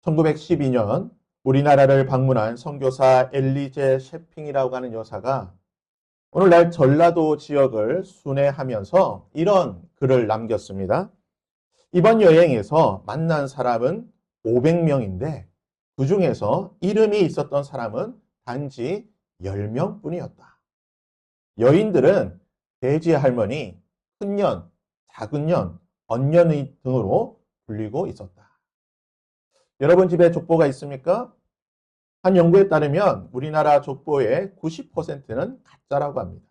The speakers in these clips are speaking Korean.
1912년 우리나라를 방문한 선교사 엘리제 셰핑이라고 하는 여사가 오늘날 전라도 지역을 순회하면서 이런 글을 남겼습니다. 이번 여행에서 만난 사람은 500명인데 그 중에서 이름이 있었던 사람은 단지 10명 뿐이었다. 여인들은 돼지 할머니, 큰년, 작은년, 언년 등으로 불리고 있었다. 여러분 집에 족보가 있습니까? 한 연구에 따르면 우리나라 족보의 90%는 가짜라고 합니다.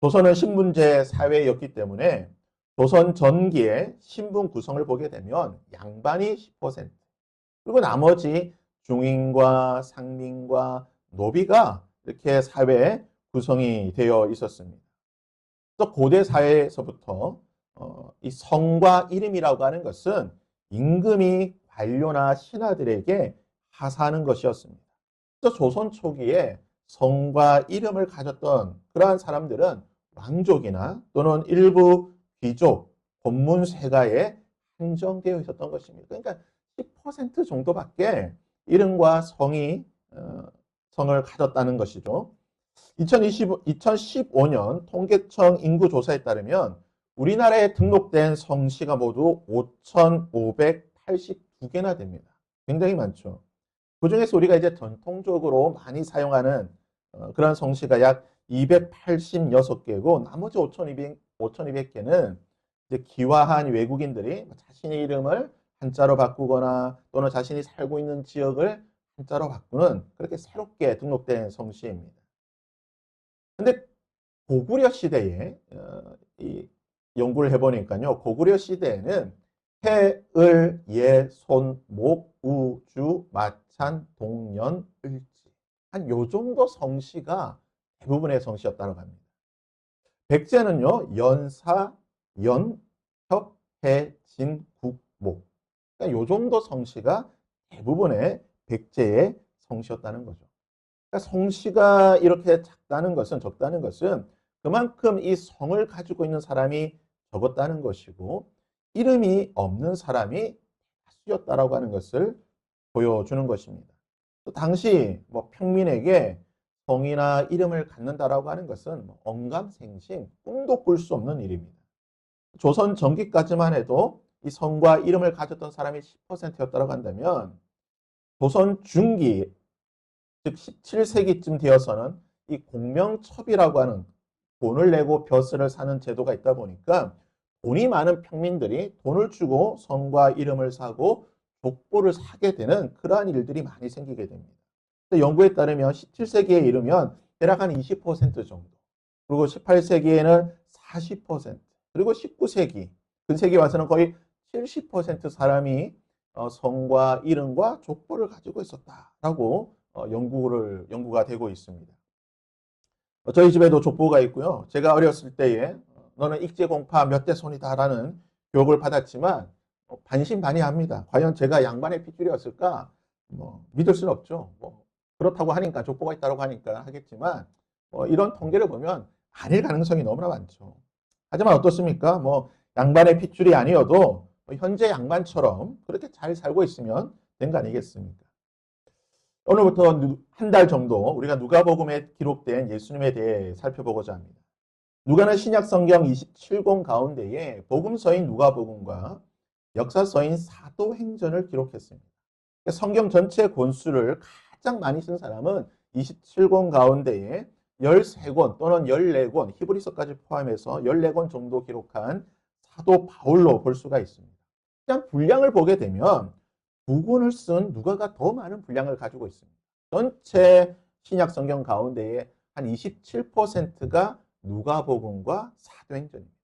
조선은 신분제 사회였기 때문에 조선 전기의 신분 구성을 보게 되면 양반이 10%, 그리고 나머지 중인과 상민과 노비가 이렇게 사회에 구성이 되어 있었습니다. 또 고대 사회에서부터 이 성과 이름이라고 하는 것은 임금이 관료나 신하들에게 하사하는 것이었습니다. 또 조선 초기에 성과 이름을 가졌던 그러한 사람들은 왕족이나 또는 일부 귀족, 본문 세가에 한정되어 있었던 것입니다. 그러니까 10% 정도밖에 이름과 성을 가졌다는 것이죠. 2015년 통계청 인구조사에 따르면 우리나라에 등록된 성씨가 모두 5,582개나 됩니다. 굉장히 많죠. 그 중에서 우리가 이제 전통적으로 많이 사용하는 그런 성씨가 약 286개고 나머지 5,200개는 이제 기화한 외국인들이 자신의 이름을 한자로 바꾸거나 또는 자신이 살고 있는 지역을 한자로 바꾸는 그렇게 새롭게 등록된 성씨입니다. 근데 고구려 시대에 이 연구를 해보니까요. 고구려 시대에는 해, 을, 예, 손, 목, 우, 주, 마찬, 동년, 을지 한 요 정도 성씨가 대부분의 성씨였다고 합니다. 백제는요. 연사, 연, 협, 해, 진, 국, 목 그러니까 요 정도 성씨가 대부분의 백제의 성씨였다는 거죠. 그러니까 성씨가 이렇게 적다는 것은 그만큼 이 성을 가지고 있는 사람이 적었다는 것이고 이름이 없는 사람이 다수였다라고 하는 것을 보여주는 것입니다. 또 당시 평민에게 성이나 이름을 갖는다라고 하는 것은 언감생심, 꿈도 꿀 수 없는 일입니다. 조선 전기까지만 해도 이 성과 이름을 가졌던 사람이 10%였다고 한다면 조선 중기 즉 17세기쯤 되어서는 이 공명첩이라고 하는 돈을 내고 벼슬을 사는 제도가 있다 보니까 돈이 많은 평민들이 돈을 주고 성과 이름을 사고 족보를 사게 되는 그러한 일들이 많이 생기게 됩니다. 연구에 따르면 17세기에 이르면 대략 한 20% 정도, 그리고 18세기에는 40%, 그리고 19세기, 근세기 와서는 거의 70% 사람이 성과 이름과 족보를 가지고 있었다라고 연구가 되고 있습니다. 저희 집에도 족보가 있고요. 제가 어렸을 때에 너는 ik제공파 몇 대 손이다라는 교육을 받았지만 반신반의합니다. 과연 제가 양반의 핏줄이었을까? 믿을 수는 없죠. 그렇다고 하니까 족보가 있다고 하니까 하겠지만 이런 통계를 보면 아닐 가능성이 너무나 많죠. 하지만 어떻습니까? 양반의 핏줄이 아니어도 현재 양반처럼 그렇게 잘 살고 있으면 된 거 아니겠습니까? 오늘부터 한 달 정도 우리가 누가복음에 기록된 예수님에 대해 살펴보고자 합니다. 누가는 신약성경 27권 가운데에 복음서인 누가복음과 역사서인 사도행전을 기록했습니다. 성경 전체 권수를 가장 많이 쓴 사람은 27권 가운데에 13권 또는 14권, 히브리서까지 포함해서 14권 정도 기록한 사도 바울로 볼 수가 있습니다. 일단 분량을 보게 되면 부군을 쓴 누가가 더 많은 분량을 가지고 있습니다. 전체 신약 성경 가운데에 한 27%가 누가복음과 사도행전입니다.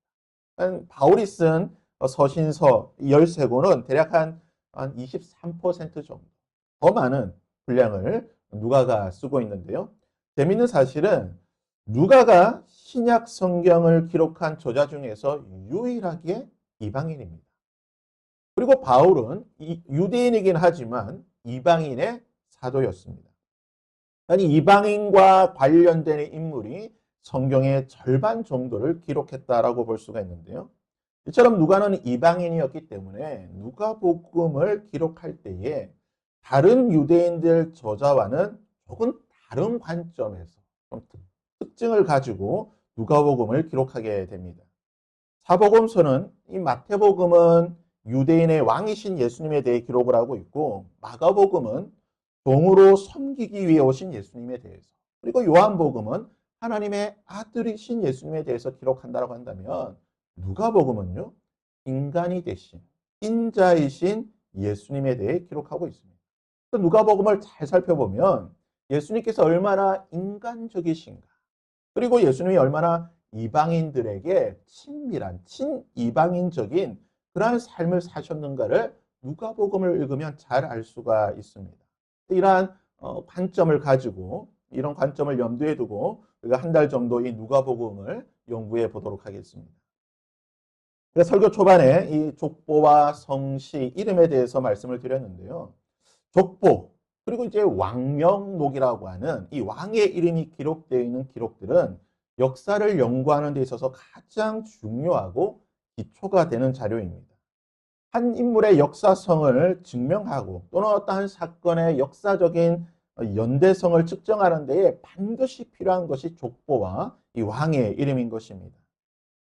바울이 쓴 서신서 13권은 대략 한 23% 정도 더 많은 분량을 누가가 쓰고 있는데요. 재미있는 사실은 누가가 신약 성경을 기록한 저자 중에서 유일하게 이방인입니다. 그리고 바울은 유대인이긴 하지만 이방인의 사도였습니다. 아니 이방인과 관련된 인물이 성경의 절반 정도를 기록했다라고 볼 수가 있는데요. 이처럼 누가는 이방인이었기 때문에 누가복음을 기록할 때에 다른 유대인들 저자와는 조금 다른 관점에서 좀 특징을 가지고 누가복음을 기록하게 됩니다. 사복음서는 이 마태복음은 유대인의 왕이신 예수님에 대해 기록을 하고 있고 마가복음은 종으로 섬기기 위해 오신 예수님에 대해서 그리고 요한복음은 하나님의 아들이신 예수님에 대해서 기록한다고 한다면 누가복음은요 인간이 되신 인자이신 예수님에 대해 기록하고 있습니다. 누가복음을 잘 살펴보면 예수님께서 얼마나 인간적이신가 그리고 예수님이 얼마나 이방인들에게 친밀한 친이방인적인 그러한 삶을 사셨는가를 누가복음을 읽으면 잘 알 수가 있습니다. 이러한 관점을 가지고 이런 관점을 염두에 두고 우리가 한 달 정도 이 누가복음을 연구해 보도록 하겠습니다. 설교 초반에 이 족보와 성시 이름에 대해서 말씀을 드렸는데요. 족보 그리고 이제 왕명록이라고 하는 이 왕의 이름이 기록되어 있는 기록들은 역사를 연구하는 데 있어서 가장 중요하고 기초가 되는 자료입니다. 한 인물의 역사성을 증명하고 또는 어떠한 사건의 역사적인 연대성을 측정하는 데에 반드시 필요한 것이 족보와 이 왕의 이름인 것입니다.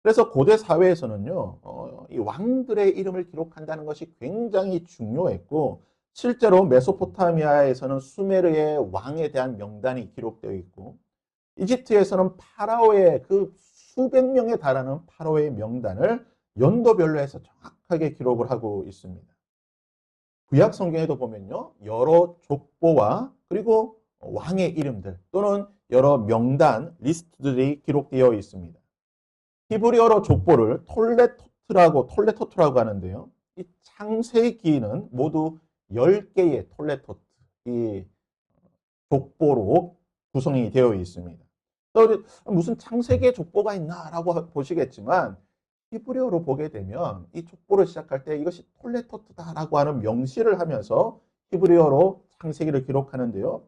그래서 고대 사회에서는요, 이 왕들의 이름을 기록한다는 것이 굉장히 중요했고, 실제로 메소포타미아에서는 수메르의 왕에 대한 명단이 기록되어 있고, 이집트에서는 파라오의 그 수백 명에 달하는 파라오의 명단을 연도별로 해서 정확하게 기록을 하고 있습니다. 구약 성경에도 보면요, 여러 족보와 그리고 왕의 이름들 또는 여러 명단 리스트들이 기록되어 있습니다. 히브리어로 족보를 톨레토트라고 하는데요. 이 창세기는 모두 10개의 톨레토트, 이 족보로 구성이 되어 있습니다. 무슨 창세기의 족보가 있나라고 보시겠지만 히브리어로 보게 되면 이 족보를 시작할 때 이것이 톨레토트다라고 하는 명시를 하면서 히브리어로 창세기를 기록하는데요.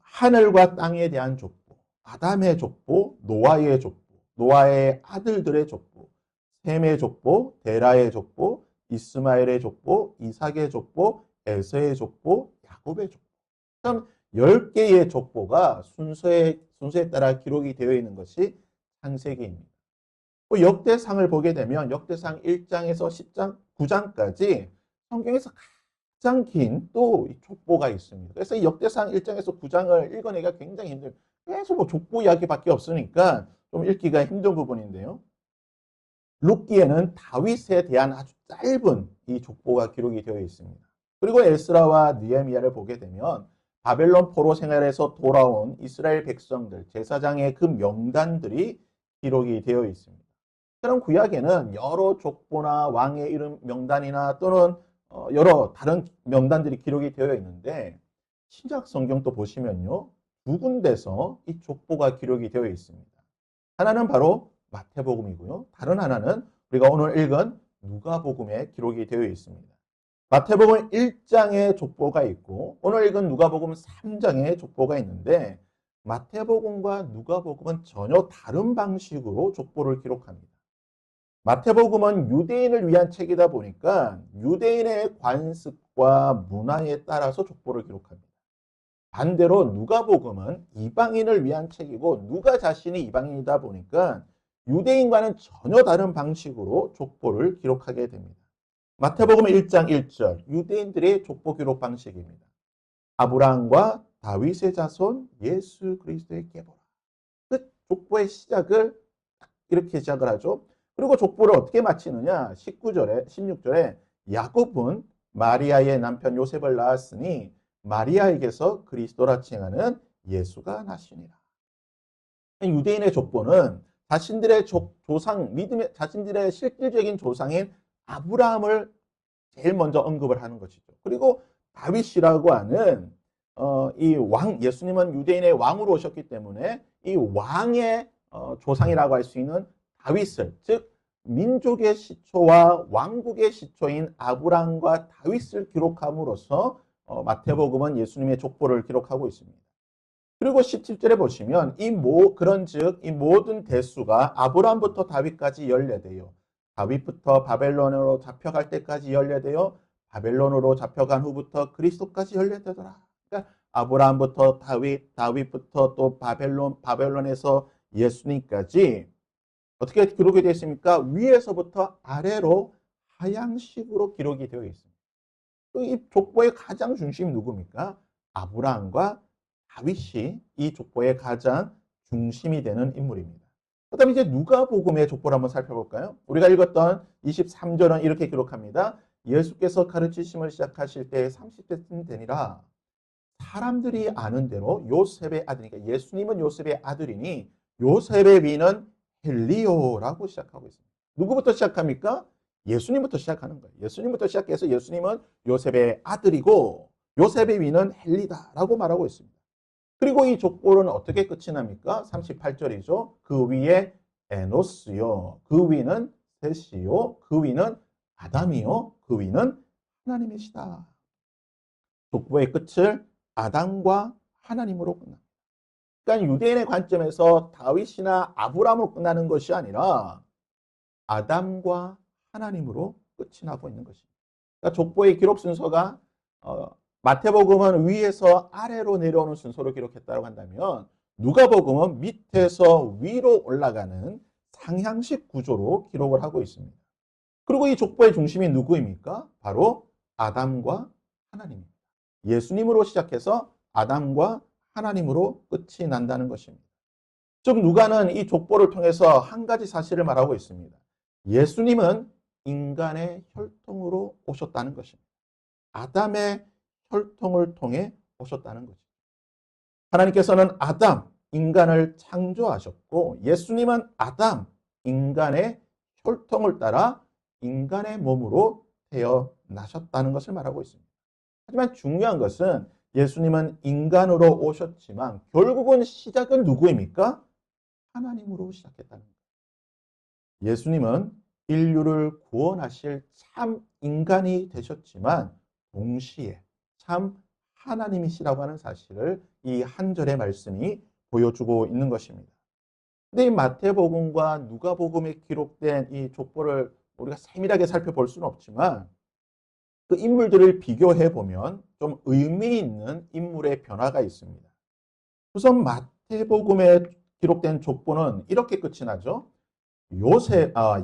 하늘과 땅에 대한 족보, 아담의 족보, 노아의 족보, 노아의 아들들의 족보, 셈의 족보, 데라의 족보, 이스마엘의 족보, 이삭의 족보, 에서의 족보, 야곱의 족보. 참 10개의 족보가 순서에 따라 기록이 되어 있는 것이 창세기입니다. 역대상을 보게 되면 역대상 1장에서 10장, 9장까지 성경에서 가장 긴 또 족보가 있습니다. 그래서 이 역대상 1장에서 9장을 읽어내기가 굉장히 힘들어요. 계속 족보 이야기밖에 없으니까 좀 읽기가 힘든 부분인데요. 룻기에는 다윗에 대한 아주 짧은 이 족보가 기록이 되어 있습니다. 그리고 에스라와 느헤미야를 보게 되면 바벨론 포로 생활에서 돌아온 이스라엘 백성들, 제사장의 그 명단들이 기록이 되어 있습니다. 그런 구약에는 여러 족보나 왕의 이름 명단이나 또는 여러 다른 명단들이 기록이 되어 있는데 신약 성경도 보시면요. 두 군데서 이 족보가 기록이 되어 있습니다. 하나는 바로 마태복음이고요. 다른 하나는 우리가 오늘 읽은 누가복음에 기록이 되어 있습니다. 마태복음 1장에 족보가 있고 오늘 읽은 누가복음 3장에 족보가 있는데 마태복음과 누가복음은 전혀 다른 방식으로 족보를 기록합니다. 마태복음은 유대인을 위한 책이다 보니까 유대인의 관습과 문화에 따라서 족보를 기록합니다. 반대로 누가복음은 이방인을 위한 책이고 누가 자신이 이방인이다 보니까 유대인과는 전혀 다른 방식으로 족보를 기록하게 됩니다. 마태복음 1장 1절 유대인들의 족보 기록 방식입니다. 아브라함과 다윗의 자손 예수 그리스도의 계보라. 그 족보의 시작을 이렇게 시작을 하죠. 그리고 족보를 어떻게 마치느냐? 19절에 16절에 야곱은 마리아의 남편 요셉을 낳았으니 마리아에게서 그리스도라 칭하는 예수가 나시니라. 유대인의 족보는 자신들의 조상, 믿음의 자신들의 실질적인 조상인 아브라함을 제일 먼저 언급을 하는 것이죠. 그리고 다윗이라고 하는 이 왕, 예수님은 유대인의 왕으로 오셨기 때문에 이 왕의 조상이라고 할 수 있는 다윗을, 즉 민족의 시초와 왕국의 시초인 아브라함과 다윗을 기록함으로써 마태복음은 예수님의 족보를 기록하고 있습니다. 그리고 17절에 보시면 그런즉 이 모든 대수가 아브라함부터 다윗까지 연례되어 다윗부터 바벨론으로 잡혀갈 때까지 연례되어 바벨론으로 잡혀간 후부터 그리스도까지 연결되더라. 그러니까 아브라함부터 다윗, 다윗부터 또 바벨론에서 예수님까지 어떻게 기록이 되어 있습니까? 위에서부터 아래로 하향식으로 기록이 되어 있습니다. 이 족보의 가장 중심이 누굽니까? 아브라함과 다윗이 이 족보의 가장 중심이 되는 인물입니다. 그다음에 이제 누가복음의 족보를 한번 살펴볼까요? 우리가 읽었던 23절은 이렇게 기록합니다. 예수께서 가르치심을 시작하실 때 30대쯤 되니라. 사람들이 아는 대로 요셉의 아들이니까 예수님은 요셉의 아들이니 요셉의 위는 헬리오라고 시작하고 있습니다. 누구부터 시작합니까? 예수님부터 시작하는 거예요. 예수님부터 시작해서 예수님은 요셉의 아들이고 요셉의 위는 헬리다라고 말하고 있습니다. 그리고 이 족보는 어떻게 끝이 납니까? 38절이죠. 그 위에 에노스요. 그 위는 셋이요. 그 위는 아담이요. 그 위는 하나님이시다. 족보의 끝을 아담과 하나님으로 끝납니다. 그러니까 유대인의 관점에서 다윗이나 아브라함으로 끝나는 것이 아니라 아담과 하나님으로 끝이 나고 있는 것입니다. 그러니까 족보의 기록 순서가 마태복음은 위에서 아래로 내려오는 순서로 기록했다고 한다면 누가복음은 밑에서 위로 올라가는 상향식 구조로 기록을 하고 있습니다. 그리고 이 족보의 중심이 누구입니까? 바로 아담과 하나님입니다. 예수님으로 시작해서 아담과 하나님으로 끝이 난다는 것입니다. 즉 누가는 이 족보를 통해서 한 가지 사실을 말하고 있습니다. 예수님은 인간의 혈통으로 오셨다는 것입니다. 아담의 혈통을 통해 오셨다는 것입니다. 하나님께서는 아담, 인간을 창조하셨고 예수님은 아담, 인간의 혈통을 따라 인간의 몸으로 태어나셨다는 것을 말하고 있습니다. 하지만 중요한 것은 예수님은 인간으로 오셨지만 결국은 시작은 누구입니까? 하나님으로 시작했다는 거예요. 예수님은 인류를 구원하실 참 인간이 되셨지만 동시에 참 하나님이시라고 하는 사실을 이 한 절의 말씀이 보여주고 있는 것입니다. 근데 이 마태복음과 누가복음에 기록된 이 족보를 우리가 세밀하게 살펴볼 수는 없지만 그 인물들을 비교해 보면 좀 의미 있는 인물의 변화가 있습니다. 우선 마태복음에 기록된 족보는 이렇게 끝이 나죠.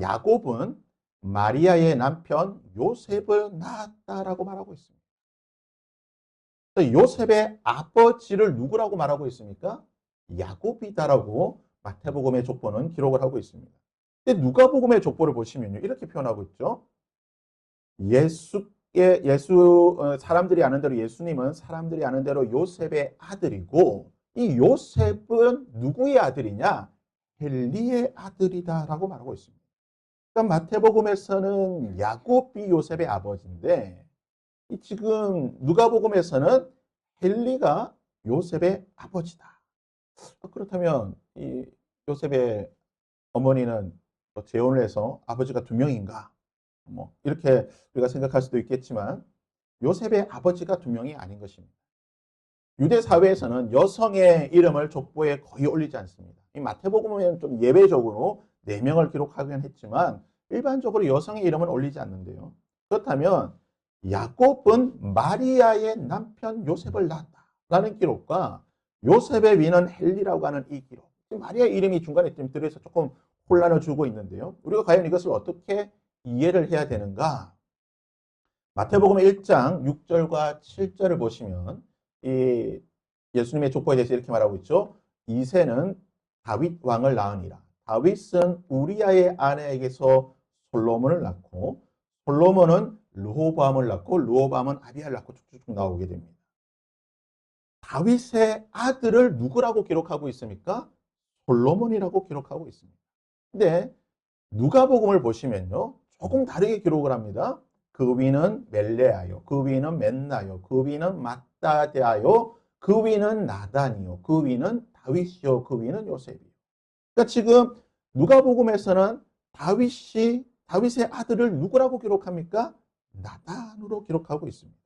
야곱은 마리아의 남편 요셉을 낳았다라고 말하고 있습니다. 요셉의 아버지를 누구라고 말하고 있습니까? 야곱이다라고 마태복음의 족보는 기록을 하고 있습니다. 근데 누가복음의 족보를 보시면요. 이렇게 표현하고 있죠. 사람들이 아는 대로 예수님은 사람들이 아는 대로 요셉의 아들이고 이 요셉은 누구의 아들이냐? 헬리의 아들이다라고 말하고 있습니다. 그러니까 마태복음에서는 야곱이 요셉의 아버지인데 지금 누가복음에서는 헬리가 요셉의 아버지다. 그렇다면 이 요셉의 어머니는 재혼을 해서 아버지가 두 명인가? 이렇게 우리가 생각할 수도 있겠지만 요셉의 아버지가 두 명이 아닌 것입니다. 유대 사회에서는 여성의 이름을 족보에 거의 올리지 않습니다. 이 마태복음은 좀 예외적으로 4명을 기록하긴 했지만 일반적으로 여성의 이름은 올리지 않는데요. 그렇다면 야곱은 마리아의 남편 요셉을 낳았다라는 기록과 요셉의 위는 헬리라고 하는 이 기록. 마리아의 이름이 중간에 좀 들어서 조금 혼란을 주고 있는데요. 우리가 과연 이것을 어떻게 이해를 해야 되는가? 마태복음 1장 6절과 7절을 보시면 이 예수님의 족보에 대해서 이렇게 말하고 있죠. 이새는 다윗 왕을 낳으니라. 다윗은 우리아의 아내에게서 솔로몬을 낳고 솔로몬은 르호보암을 낳고 르호보암은 아비야를 낳고 쭉쭉 나오게 됩니다. 다윗의 아들을 누구라고 기록하고 있습니까? 솔로몬이라고 기록하고 있습니다. 근데 누가복음을 보시면요. 조금 다르게 기록을 합니다. 그 위는 멜레아요. 그 위는 맨나요. 그 위는 마따대아요. 그 위는 나단이요. 그 위는 다윗이요. 그 위는 요셉이요. 그러니까 지금 누가복음에서는 다윗의 아들을 누구라고 기록합니까? 나단으로 기록하고 있습니다.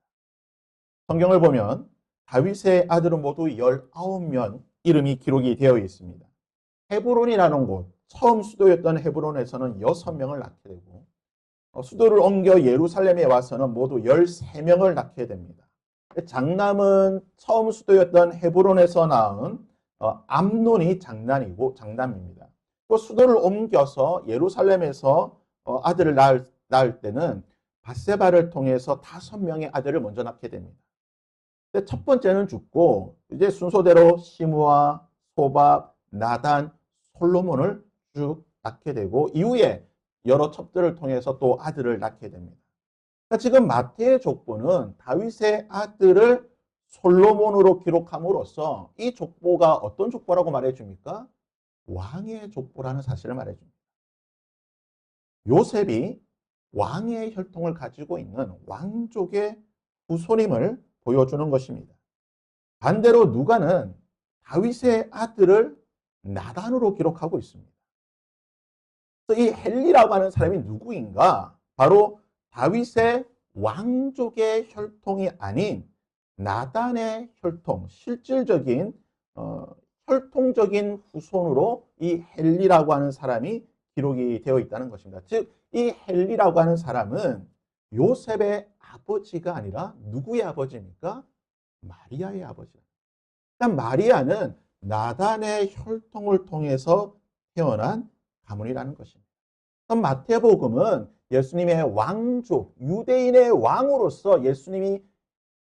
성경을 보면 다윗의 아들은 모두 19명 이름이 기록이 되어 있습니다. 헤브론이라는 곳, 처음 수도였던 헤브론에서는 6명을 낳게 되고 수도를 옮겨 예루살렘에 와서는 모두 13명을 낳게 됩니다. 장남은 처음 수도였던 헤브론에서 낳은 암논이 장남입니다. 그 수도를 옮겨서 예루살렘에서 아들을 낳을 때는 밧세바를 통해서 5명의 아들을 먼저 낳게 됩니다. 첫 번째는 죽고 이제 순서대로 시므아, 소밥, 나단, 솔로몬을 쭉 낳게 되고 이후에 여러 첩들을 통해서 또 아들을 낳게 됩니다. 그러니까 지금 마태의 족보는 다윗의 아들을 솔로몬으로 기록함으로써 이 족보가 어떤 족보라고 말해줍니까? 왕의 족보라는 사실을 말해줍니다. 요셉이 왕의 혈통을 가지고 있는 왕족의 후손임을 보여주는 것입니다. 반대로 누가는 다윗의 아들을 나단으로 기록하고 있습니다. 이 헬리라고 하는 사람이 누구인가? 바로 다윗의 왕족의 혈통이 아닌 나단의 혈통, 실질적인 혈통적인 후손으로 이 헬리라고 하는 사람이 기록이 되어 있다는 것입니다. 즉, 이 헬리라고 하는 사람은 요셉의 아버지가 아니라 누구의 아버지입니까? 마리아의 아버지입니다. 그러니까 마리아는 나단의 혈통을 통해서 태어난 가문이라는 것입니다. 그럼 마태복음은 예수님의 왕족, 유대인의 왕으로서 예수님이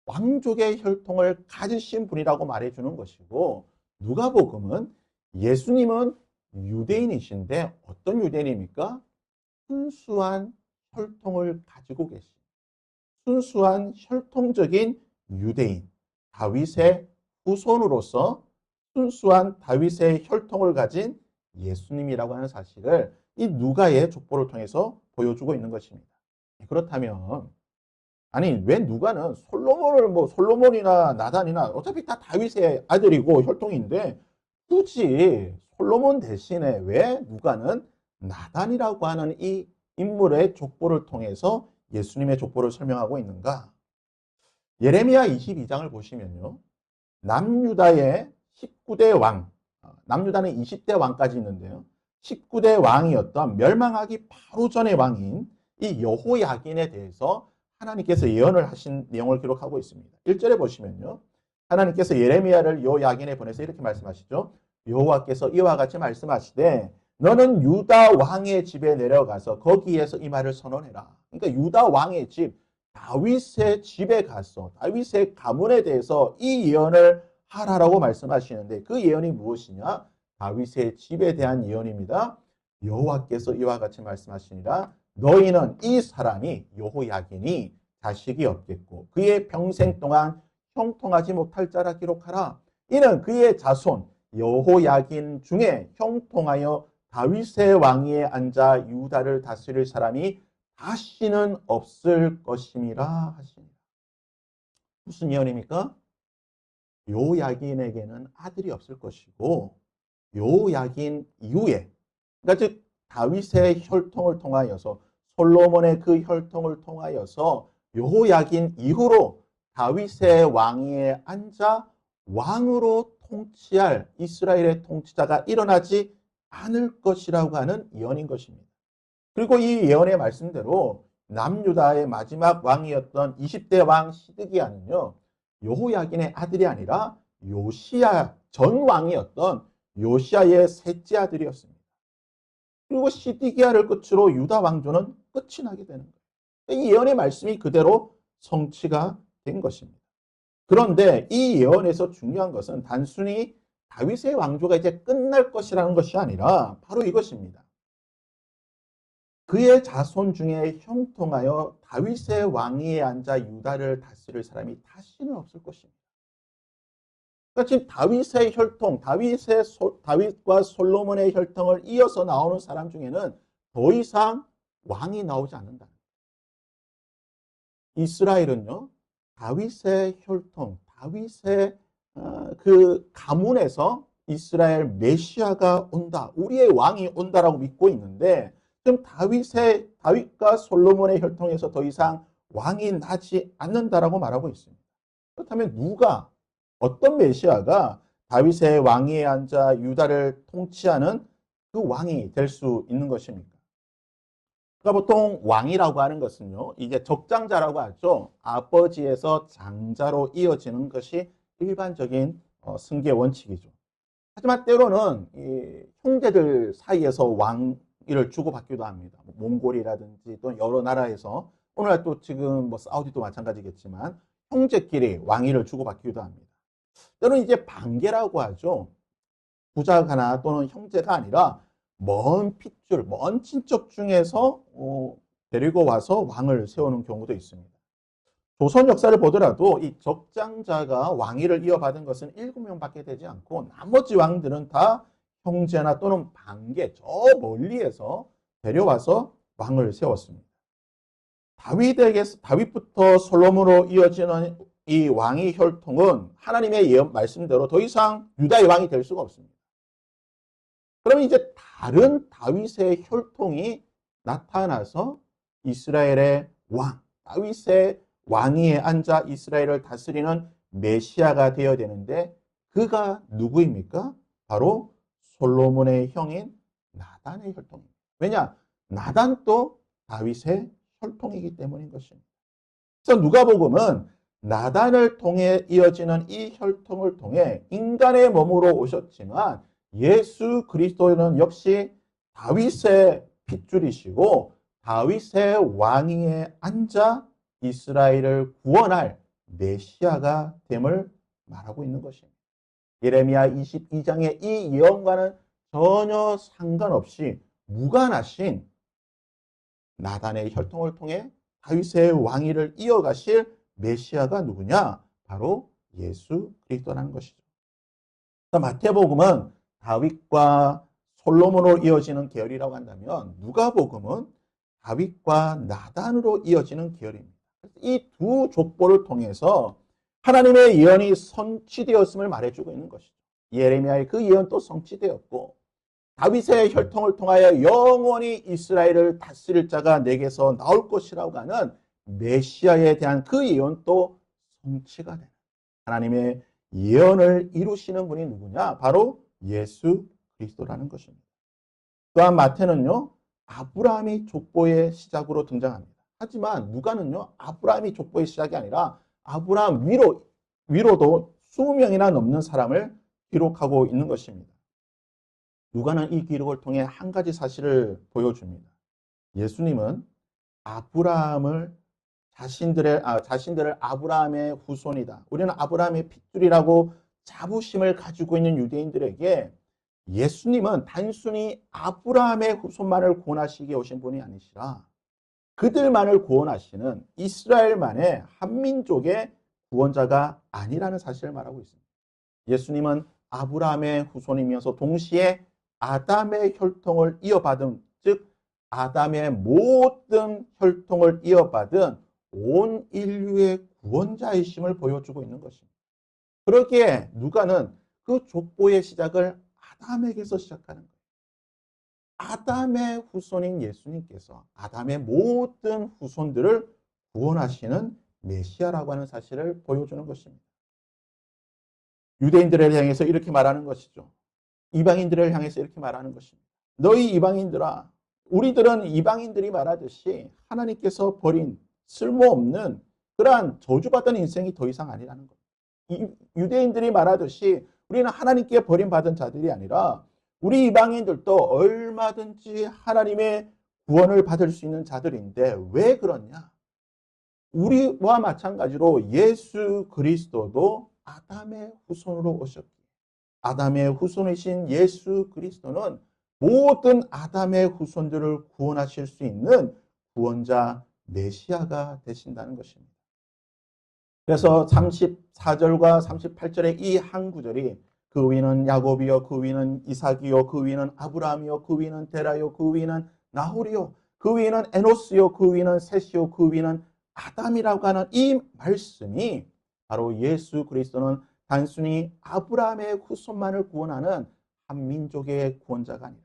왕족의 혈통을 가지신 분이라고 말해주는 것이고, 누가복음은 예수님은 유대인이신데 어떤 유대인입니까? 순수한 혈통을 가지고 계신 순수한 혈통적인 유대인, 다윗의 후손으로서 순수한 다윗의 혈통을 가진 예수님이라고 하는 사실을 이 누가의 족보를 통해서 보여주고 있는 것입니다. 그렇다면 아니 왜 누가는 솔로몬이나 나단이나 어차피 다 다윗의 아들이고 혈통인데 굳이 솔로몬 대신에 왜 누가는 나단이라고 하는 이 인물의 족보를 통해서 예수님의 족보를 설명하고 있는가? 예레미야 22장을 보시면요. 남유다의 19대 왕, 남유다는 20대 왕까지 있는데요. 19대 왕이었던 멸망하기 바로 전의 왕인 이 여호야긴에 대해서 하나님께서 예언을 하신 내용을 기록하고 있습니다. 1절에 보시면요. 하나님께서 예레미야를 여호야긴에 보내서 이렇게 말씀하시죠. 여호와께서 이와 같이 말씀하시되 너는 유다 왕의 집에 내려가서 거기에서 이 말을 선언해라. 그러니까 유다 왕의 집, 다윗의 집에 가서 다윗의 가문에 대해서 이 예언을 하라라고 말씀하시는데 그 예언이 무엇이냐? 다윗의 집에 대한 예언입니다. 여호와께서 이와 같이 말씀하시니라. 너희는 이 사람이 여호야긴이 자식이 없겠고 그의 평생 동안 형통하지 못할 자라 기록하라. 이는 그의 자손 여호야긴 중에 형통하여 다윗의 왕위에 앉아 유다를 다스릴 사람이 다시는 없을 것임이라 하시니라. 무슨 예언입니까? 여호야긴에게는 아들이 없을 것이고 여호야긴 이후에 그러니까 즉 다윗의 혈통을 통하여서 솔로몬의 그 혈통을 통하여서 여호야긴 이후로 다윗의 왕위에 앉아 왕으로 통치할 이스라엘의 통치자가 일어나지 않을 것이라고 하는 예언인 것입니다. 그리고 이 예언의 말씀대로 남유다의 마지막 왕이었던 20대 왕 시드기야는요. 여호야긴의 아들이 아니라 요시야 전 왕이었던 요시야의 셋째 아들이었습니다. 그리고 시드기야를 끝으로 유다 왕조는 끝이 나게 되는 거예요. 이 예언의 말씀이 그대로 성취가 된 것입니다. 그런데 이 예언에서 중요한 것은 단순히 다윗의 왕조가 이제 끝날 것이라는 것이 아니라 바로 이것입니다. 그의 자손 중에 형통하여 다윗의 왕위에 앉아 유다를 다스릴 사람이 다시는 없을 것입니다. 그러니까 지금 다윗의 혈통, 다윗과 솔로몬의 혈통을 이어서 나오는 사람 중에는 더 이상 왕이 나오지 않는다. 이스라엘은요, 다윗의 혈통, 다윗의 그 가문에서 이스라엘 메시아가 온다, 우리의 왕이 온다라고 믿고 있는데 지금 다윗과 솔로몬의 혈통에서 더 이상 왕이 나지 않는다라고 말하고 있습니다. 그렇다면 누가 어떤 메시아가 다윗의 왕위에 앉아 유다를 통치하는 그 왕이 될 수 있는 것입니까? 그러니까 보통 왕이라고 하는 것은요, 이제 적장자라고 하죠. 아버지에서 장자로 이어지는 것이 일반적인 승계 원칙이죠. 하지만 때로는 이 형제들 사이에서 왕위를 주고받기도 합니다. 뭐 몽골이라든지 또 여러 나라에서 오늘날 또 지금 뭐 사우디도 마찬가지겠지만 형제끼리 왕위를 주고받기도 합니다. 때로는 이제 반계라고 하죠. 부자가나 또는 형제가 아니라 먼 핏줄, 먼 친척 중에서 데리고 와서 왕을 세우는 경우도 있습니다. 조선 역사를 보더라도 이 적장자가 왕위를 이어받은 것은 7명밖에 되지 않고 나머지 왕들은 다 형제나 또는 반계, 저 멀리에서 데려와서 왕을 세웠습니다. 다윗부터 솔로몬으로 이어지는 이 왕의 혈통은 하나님의 예언 말씀대로 더 이상 유다의 왕이 될 수가 없습니다. 그러면 이제 다른 다윗의 혈통이 나타나서 이스라엘의 왕, 다윗의 왕위에 앉아 이스라엘을 다스리는 메시아가 되어야 되는데 그가 누구입니까? 바로 솔로몬의 형인 나단의 혈통입니다. 왜냐? 나단도 다윗의 혈통이기 때문인 것입니다. 그래서 누가복음은 나단을 통해 이어지는 이 혈통을 통해 인간의 몸으로 오셨지만 예수 그리스도는 역시 다윗의 핏줄이시고 다윗의 왕위에 앉아 이스라엘을 구원할 메시아가 됨을 말하고 있는 것입니다. 예레미야 22장의 이 예언과는 전혀 상관없이 무관하신 나단의 혈통을 통해 다윗의 왕위를 이어가실 메시아가 누구냐? 바로 예수 그리스도라는 것이죠. 마태복음은 다윗과 솔로몬으로 이어지는 계열이라고 한다면 누가복음은 다윗과 나단으로 이어지는 계열입니다. 이 두 족보를 통해서 하나님의 예언이 성취되었음을 말해주고 있는 것이죠. 예레미야의 그 예언도 성취되었고 다윗의 혈통을 통하여 영원히 이스라엘을 다스릴 자가 내게서 나올 것이라고 하는 메시아에 대한 그 예언도 성취가 되는 하나님의 예언을 이루시는 분이 누구냐? 바로 예수 그리스도라는 것입니다. 또한 마태는요, 아브라함이 족보의 시작으로 등장합니다. 하지만 누가는요, 아브라함이 족보의 시작이 아니라 아브라함 위로도 20명이나 넘는 사람을 기록하고 있는 것입니다. 누가는 이 기록을 통해 한 가지 사실을 보여줍니다. 예수님은 아브라함을 자신들을 아브라함의 후손이다. 우리는 아브라함의 핏줄이라고 자부심을 가지고 있는 유대인들에게 예수님은 단순히 아브라함의 후손만을 구원하시기에 오신 분이 아니시라 그들만을 구원하시는 이스라엘만의 한민족의 구원자가 아니라는 사실을 말하고 있습니다. 예수님은 아브라함의 후손이면서 동시에 아담의 혈통을 이어받은, 즉 아담의 모든 혈통을 이어받은 온 인류의 구원자이심을 보여주고 있는 것입니다. 그러기에 누가는 그 족보의 시작을 아담에게서 시작하는 거예요. 아담의 후손인 예수님께서 아담의 모든 후손들을 구원하시는 메시아라고 하는 사실을 보여주는 것입니다. 유대인들을 향해서 이렇게 말하는 것이죠. 이방인들을 향해서 이렇게 말하는 것입니다. 너희 이방인들아, 우리들은 이방인들이 말하듯이 하나님께서 버린 쓸모없는 그러한 저주받은 인생이 더 이상 아니라는 것. 유대인들이 말하듯이 우리는 하나님께 버림받은 자들이 아니라 우리 이방인들도 얼마든지 하나님의 구원을 받을 수 있는 자들인데 왜 그러냐? 우리와 마찬가지로 예수 그리스도도 아담의 후손으로 오셨기에 아담의 후손이신 예수 그리스도는 모든 아담의 후손들을 구원하실 수 있는 구원자 메시아가 되신다는 것입니다. 그래서 34절과 38절의 이 한 구절이 그 위는 야곱이요, 그 위는 이삭이요, 그 위는 아브라함이요, 그 위는 데라요, 그 위는 나홀이요, 그 위는 에노스요, 그 위는 셋이요, 그 위는 아담이라고 하는 이 말씀이 바로 예수 그리스도는 단순히 아브라함의 후손만을 구원하는 한 민족의 구원자가 아니라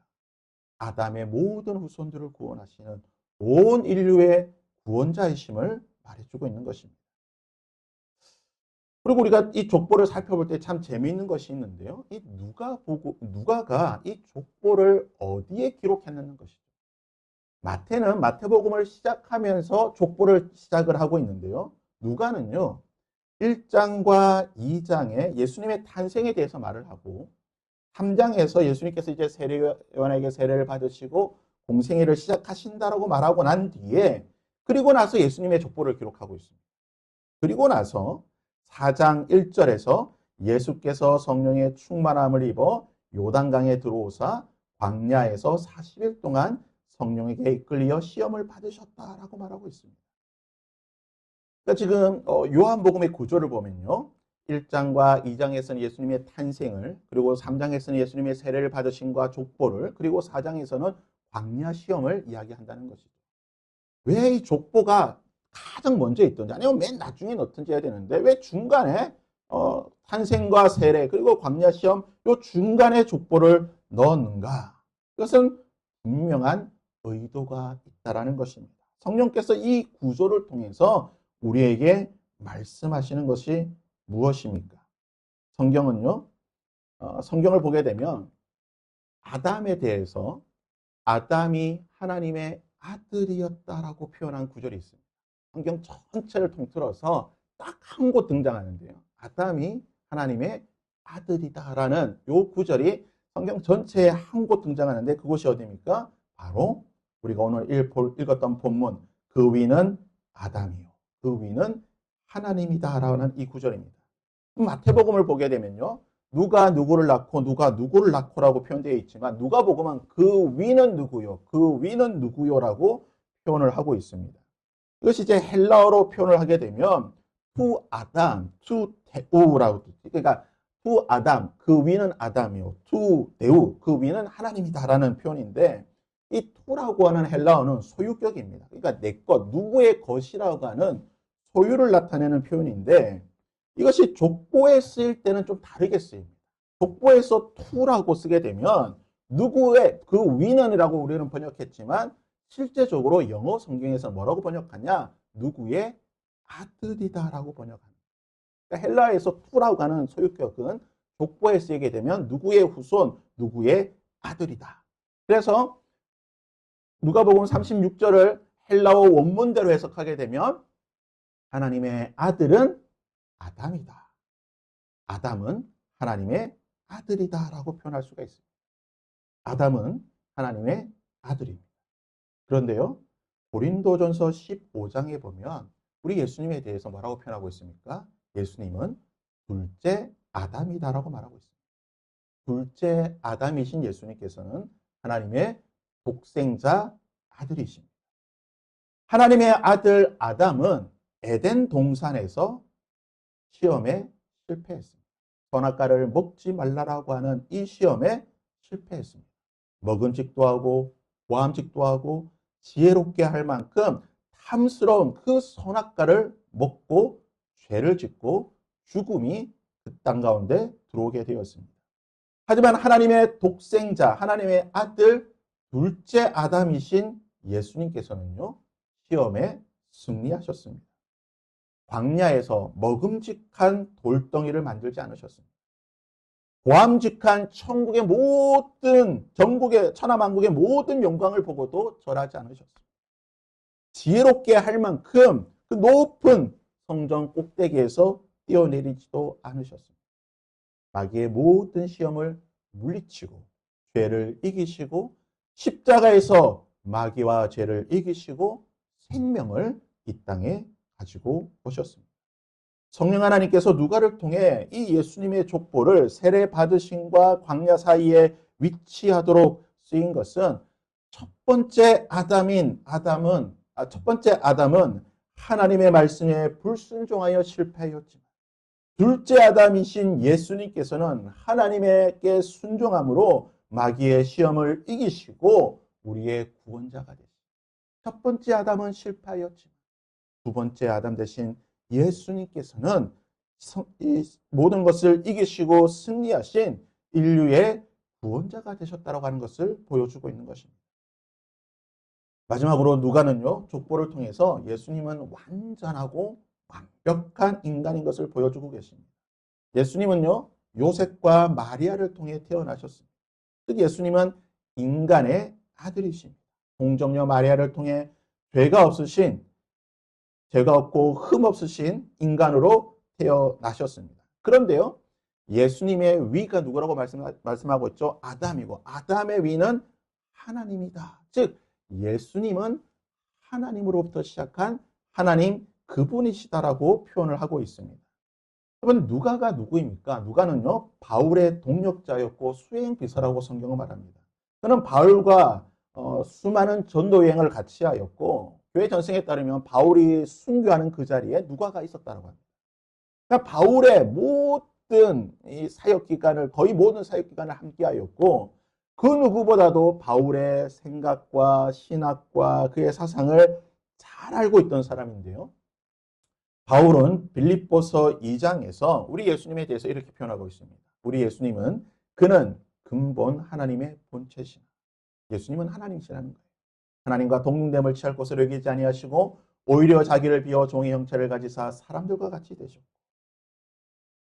아담의 모든 후손들을 구원하시는 온 인류의 구원자이심을 말해주고 있는 것입니다. 그리고 우리가 이 족보를 살펴볼 때 참 재미있는 것이 있는데요. 이 누가가 이 족보를 어디에 기록했는 것이죠? 마태는 마태복음을 시작하면서 족보를 시작을 하고 있는데요. 누가는요. 1장과 2장에 예수님의 탄생에 대해서 말을 하고 3장에서 예수님께서 이제 세례요한에게 세례를 받으시고 공생애를 시작하신다라고 말하고 난 뒤에 그리고 나서 예수님의 족보를 기록하고 있습니다. 그리고 나서 4장 1절에서 예수께서 성령의 충만함을 입어 요단강에 들어오사 광야에서 40일 동안 성령에게 이끌려 시험을 받으셨다라고 말하고 있습니다. 그러니까 지금 요한복음의 구조를 보면요. 1장과 2장에서는 예수님의 탄생을, 그리고 3장에서는 예수님의 세례를 받으심과 족보를, 그리고 4장에서는 광야 시험을 이야기한다는 것이죠. 왜 이 족보가 가장 먼저 있든지 아니면 맨 나중에 넣든지 해야 되는데 왜 중간에 탄생과 세례 그리고 광야 시험 요 중간에 족보를 넣었는가? 이것은 분명한 의도가 있다라는 것입니다. 성령께서 이 구조를 통해서 우리에게 말씀하시는 것이 무엇입니까? 성경은요, 성경을 보게 되면 아담에 대해서 아담이 하나님의 아들이었다라고 표현한 구절이 있습니다. 성경 전체를 통틀어서 딱 한 곳 등장하는데요. 아담이 하나님의 아들이다라는 요 구절이 성경 전체에 한 곳 등장하는데 그곳이 어디입니까? 바로 우리가 오늘 읽었던 본문 그 위는 아담이요. 그 위는 하나님이다라는 이 구절입니다. 마태복음을 보게 되면요. 누가 누구를 낳고 누가 누구를 낳고라고 표현되어 있지만 누가복음은 그 위는 누구요? 그 위는 누구요라고 표현을 하고 있습니다. 이것이 이제 헬라어로 표현을 하게 되면 투 아담, 투 데우라고 그러니까 투 아담, 그 위는 아담이요. 투 데우, 그 위는 하나님이다라는 표현인데 이 투라고 하는 헬라어는 소유격입니다. 그러니까 내 것, 누구의 것이라고 하는 소유를 나타내는 표현인데 이것이 족보에 쓰일 때는 좀 다르게 쓰입니다. 족보에서 to라고 쓰게 되면 누구의 그 위는이라고 우리는 번역했지만 실제적으로 영어 성경에서 뭐라고 번역하냐? 누구의 아들이다라고 번역합니다. 그러니까 헬라에서 to라고 하는 소유격은 족보에 쓰이게 되면 누구의 후손, 누구의 아들이다. 그래서 누가복음 36절을 헬라어 원문대로 해석하게 되면 하나님의 아들은 아담이다. 아담은 하나님의 아들이다라고 표현할 수가 있습니다. 아담은 하나님의 아들입니다. 그런데요, 고린도전서 15장에 보면 우리 예수님에 대해서 뭐라고 표현하고 있습니까? 예수님은 둘째 아담이다라고 말하고 있습니다. 둘째 아담이신 예수님께서는 하나님의 독생자 아들이십니다. 하나님의 아들 아담은 에덴 동산에서 시험에 실패했습니다. 선악과를 먹지 말라라고 하는 이 시험에 실패했습니다. 먹음직도 하고 보암직도 하고 지혜롭게 할 만큼 탐스러운 그 선악과를 먹고 죄를 짓고 죽음이 그 땅 가운데 들어오게 되었습니다. 하지만 하나님의 독생자, 하나님의 아들, 둘째 아담이신 예수님께서는요, 시험에 승리하셨습니다. 광야에서 먹음직한 돌덩이를 만들지 않으셨습니다. 고함직한 천국의 모든 전국의 천하만국의 모든 영광을 보고도 절하지 않으셨습니다. 지혜롭게 할 만큼 그 높은 성전 꼭대기에서 뛰어내리지도 않으셨습니다. 마귀의 모든 시험을 물리치고 죄를 이기시고 십자가에서 마귀와 죄를 이기시고 생명을 이 땅에 가지고 오셨습니다. 성령 하나님께서 누가를 통해 이 예수님의 족보를 세례 받으심과 광야 사이에 위치하도록 쓰인 것은 첫 번째 아담은 하나님의 말씀에 불순종하여 실패하였지만 둘째 아담이신 예수님께서는 하나님께 순종함으로 마귀의 시험을 이기시고 우리의 구원자가 되십니다. 첫 번째 아담은 실패하였지만 두 번째 아담 대신 예수님께서는 모든 것을 이기시고 승리하신 인류의 구원자가 되셨다고 하는 것을 보여주고 있는 것입니다. 마지막으로 누가는요, 족보를 통해서 예수님은 완전하고 완벽한 인간인 것을 보여주고 계십니다. 예수님은요, 요셉과 마리아를 통해 태어나셨습니다. 즉 예수님은 인간의 아들이십니다. 동정녀 마리아를 통해 죄가 없고 흠 없으신 인간으로 태어나셨습니다. 그런데요, 예수님의 위가 누구라고 말씀하고 있죠? 아담이고, 아담의 위는 하나님이다. 즉, 예수님은 하나님으로부터 시작한 하나님 그분이시다라고 표현을 하고 있습니다. 여러분, 누가가 누구입니까? 누가는요, 바울의 동역자였고 수행비서라고 성경은 말합니다. 그는 바울과 수많은 전도 여행을 같이 하였고, 교회 전승에 따르면 바울이 순교하는 그 자리에 누가가 있었다고 합니다. 그러니까 바울의 모든 이 사역 기간을, 거의 모든 사역 기간을 함께하였고, 그 누구보다도 바울의 생각과 신학과 그의 사상을 잘 알고 있던 사람인데요. 바울은 빌립보서 2장에서 우리 예수님에 대해서 이렇게 표현하고 있습니다. 우리 예수님은 그는 근본 하나님의 본체시나. 예수님은 하나님이시라는 거예요. 하나님과 동등됨을 취할 것을 여기지 아니하시고 오히려 자기를 비워 종의 형체를 가지사 사람들과 같이 되셨고,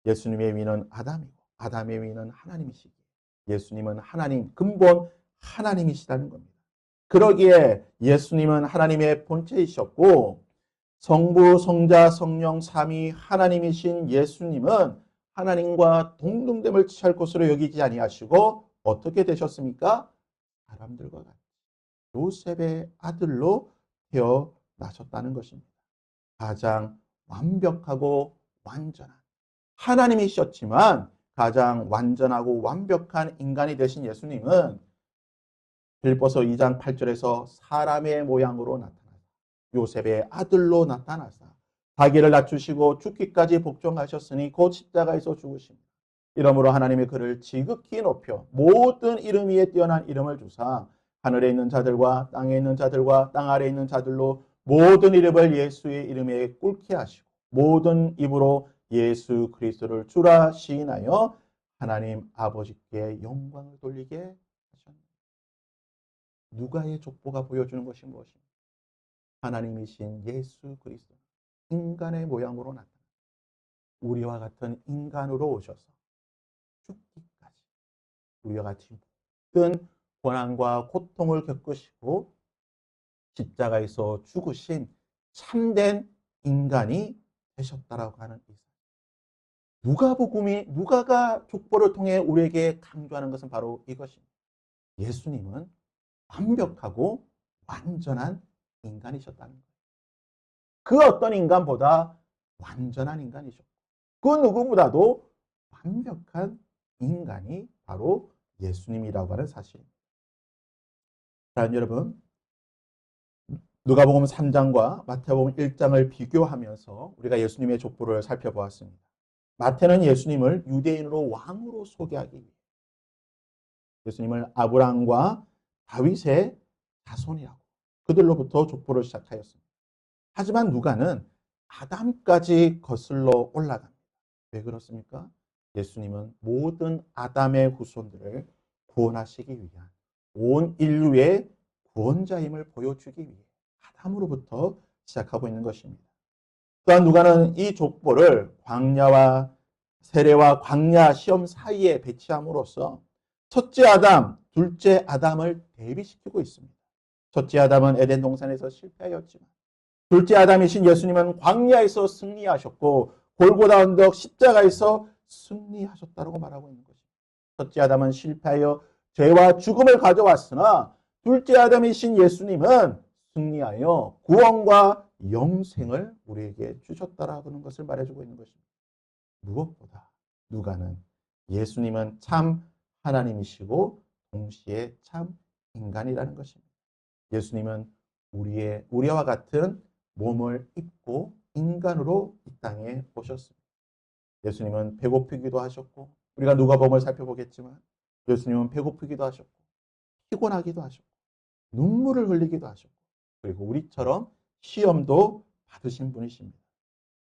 예수님의 위는 아담이고 아담의 위는 하나님이시기에 예수님은 하나님, 근본 하나님이시라는 겁니다. 그러기에 예수님은 하나님의 본체이셨고, 성부, 성자, 성령, 삼위 하나님이신 예수님은 하나님과 동등됨을 취할 것으로 여기지 아니하시고 어떻게 되셨습니까? 사람들과 같이 요셉의 아들로 태어나셨다는 것입니다. 가장 완벽하고 완전한 하나님이셨지만 가장 완전하고 완벽한 인간이 되신 예수님은 빌립보서 2장 8절에서 사람의 모양으로 나타나사 요셉의 아들로 나타나사 자기를 낮추시고 죽기까지 복종하셨으니 곧 십자가에서 죽으십니다. 이러므로 하나님의 그를 지극히 높여 모든 이름 위에 뛰어난 이름을 주사 하늘에 있는 자들과 땅에 있는 자들과 땅 아래에 있는 자들로 모든 이름을 예수의 이름에 꿇게 하시고 모든 입으로 예수 그리스도를 주라 시인하여 하나님 아버지께 영광을 돌리게 하셨습니다. 누가의 족보가 보여주는 것이 무엇입니까? 하나님이신 예수 그리스도 인간의 모양으로 나타나 우리와 같은 인간으로 오셔서 죽기까지 우리와 같이 모든 고난과 고통을 겪으시고 십자가에서 죽으신 참된 인간이 되셨다라고 하는 이 누가가 족보를 통해 우리에게 강조하는 것은 바로 이것입니다. 예수님은 완벽하고 완전한 인간이셨다는 거예요. 그 어떤 인간보다 완전한 인간이셨고 그 누구보다도 완벽한 인간이 바로 예수님이라고 하는 사실입니다. 자, 여러분, 누가복음 3장과 마태복음 1장을 비교하면서 우리가 예수님의 족보를 살펴보았습니다. 마태는 예수님을 유대인으로 왕으로 소개하기 위해 예수님을 아브라함과 다윗의 자손이라고 그들로부터 족보를 시작하였습니다. 하지만 누가는 아담까지 거슬러 올라갑니다. 왜 그렇습니까? 예수님은 모든 아담의 후손들을 구원하시기 위한 온 인류의 구원자임을 보여주기 위해 아담으로부터 시작하고 있는 것입니다. 또한 누가는 이 족보를 광야와 세례와 광야 시험 사이에 배치함으로써 첫째 아담, 둘째 아담을 대비시키고 있습니다. 첫째 아담은 에덴 동산에서 실패하였지만 둘째 아담이신 예수님은 광야에서 승리하셨고 골고다 언덕 십자가에서 승리하셨다고 말하고 있는 것입니다. 첫째 아담은 실패하여 죄와 죽음을 가져왔으나 둘째 아담이신 예수님은 승리하여 구원과 영생을 우리에게 주셨다라는 것을 말해주고 있는 것입니다. 무엇보다 누가는 예수님은 참 하나님이시고 동시에 참 인간이라는 것입니다. 예수님은 우리와 같은 몸을 입고 인간으로 이 땅에 오셨습니다. 예수님은 배고프기도 하셨고 우리가 누가복음을 살펴보겠지만 예수님은 배고프기도 하셨고 피곤하기도 하셨고 눈물을 흘리기도 하셨고 그리고 우리처럼 시험도 받으신 분이십니다.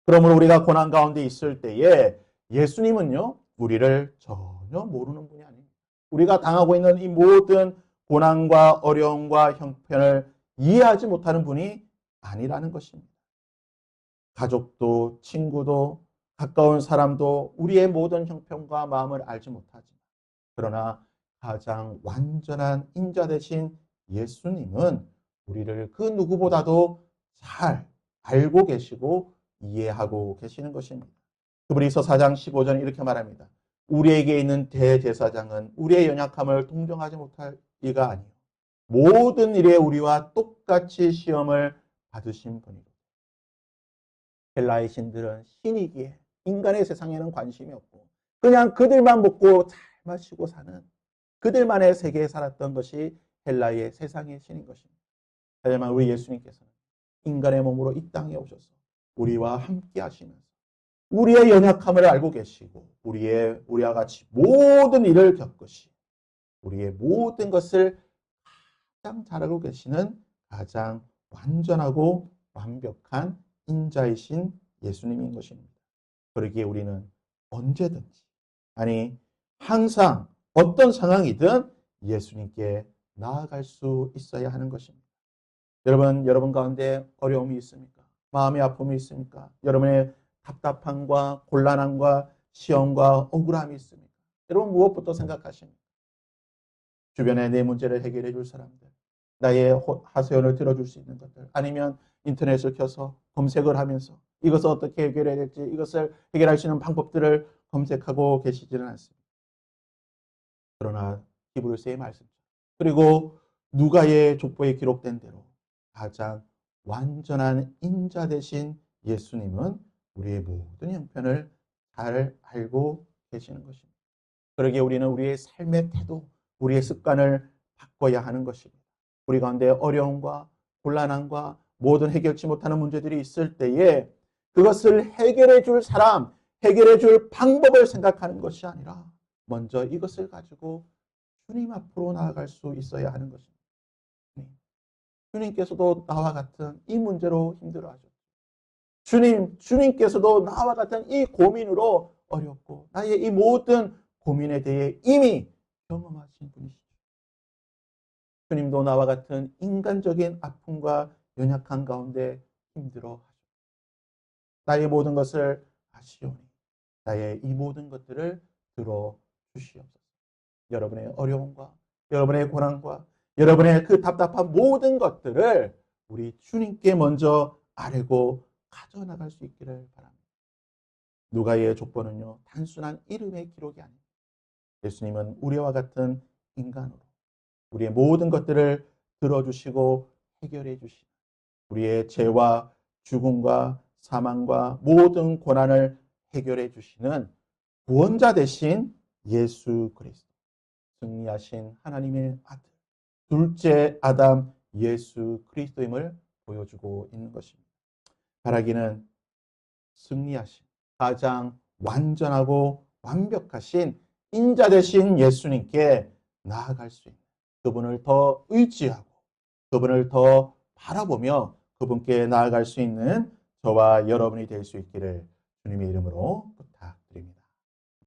그러므로 우리가 고난 가운데 있을 때에 예수님은요 우리를 전혀 모르는 분이 아닙니다. 우리가 당하고 있는 이 모든 고난과 어려움과 형편을 이해하지 못하는 분이 아니라는 것입니다. 가족도 친구도 가까운 사람도 우리의 모든 형편과 마음을 알지 못하지만 그러나 가장 완전한 인자 되신 예수님은 우리를 그 누구보다도 잘 알고 계시고 이해하고 계시는 것입니다. 히브리서 4장 15절에 이렇게 말합니다. 우리에게 있는 대제사장은 우리의 연약함을 동정하지 못할 이가 아니요 모든 일에 우리와 똑같이 시험을 받으신 분이고 헬라의 신들은 신이기에 인간의 세상에는 관심이 없고 그냥 그들만 먹고 잘 마시고 사는 그들만의 세계에 살았던 것이 헬라의 세상의 신인 것입니다. 하지만 우리 예수님께서는 인간의 몸으로 이 땅에 오셔서 우리와 함께 하시면서 우리의 연약함을 알고 계시고 우리와 같이 모든 일을 겪으시 우리의 모든 것을 가장 잘 알고 계시는 가장 완전하고 완벽한 인자이신 예수님인 것입니다. 그러기에 우리는 언제든지 아니 항상 어떤 상황이든 예수님께 나아갈 수 있어야 하는 것입니다. 여러분 가운데 어려움이 있습니까? 마음의 아픔이 있습니까? 여러분의 답답함과 곤란함과 시험과 억울함이 있습니까? 여러분 무엇부터 생각하십니까? 주변에 내 문제를 해결해 줄 사람들, 나의 하소연을 들어줄 수 있는 것들, 아니면 인터넷을 켜서 검색을 하면서 이것을 어떻게 해결해야 될지 이것을 해결할 수 있는 방법들을 검색하고 계시지는 않습니다. 그러나 히브리서의 말씀 그리고 누가의 족보에 기록된 대로 가장 완전한 인자 되신 예수님은 우리의 모든 형편을 잘 알고 계시는 것입니다. 그러기에 우리는 우리의 삶의 태도, 우리의 습관을 바꿔야 하는 것입니다. 우리 가운데 어려움과 곤란함과 모든 해결치 못하는 문제들이 있을 때에 그것을 해결해 줄 사람, 해결해 줄 방법을 생각하는 것이 아니라 먼저 이것을 가지고 주님 앞으로 나아갈 수 있어야 하는 것입니다. 주님께서도 나와 같은 이 문제로 힘들어하셨죠. 주님께서도 나와 같은 이 고민으로 어렵고 나의 이 모든 고민에 대해 이미 경험하신 분이시죠. 주님도 나와 같은 인간적인 아픔과 연약한 가운데 힘들어하셨죠. 나의 모든 것을 아시오니 나의 이 모든 것들을 들어주시옵소서. 여러분의 어려움과 여러분의 고난과 여러분의 그 답답한 모든 것들을 우리 주님께 먼저 아뢰고 가져나갈 수 있기를 바랍니다. 누가의 족보는요 단순한 이름의 기록이 아닙니다. 예수님은 우리와 같은 인간으로 우리의 모든 것들을 들어주시고 해결해 주시는 우리의 죄와 죽음과 사망과 모든 고난을 해결해 주시는 구원자 되신 예수 그리스도 승리하신 하나님의 아들 둘째 아담 예수 그리스도임을 보여주고 있는 것입니다. 바라기는 승리하신 가장 완전하고 완벽하신 인자 되신 예수님께 나아갈 수 있는 그분을 더 의지하고 그분을 더 바라보며 그분께 나아갈 수 있는 저와 여러분이 될 수 있기를 주님의 이름으로 부탁드립니다.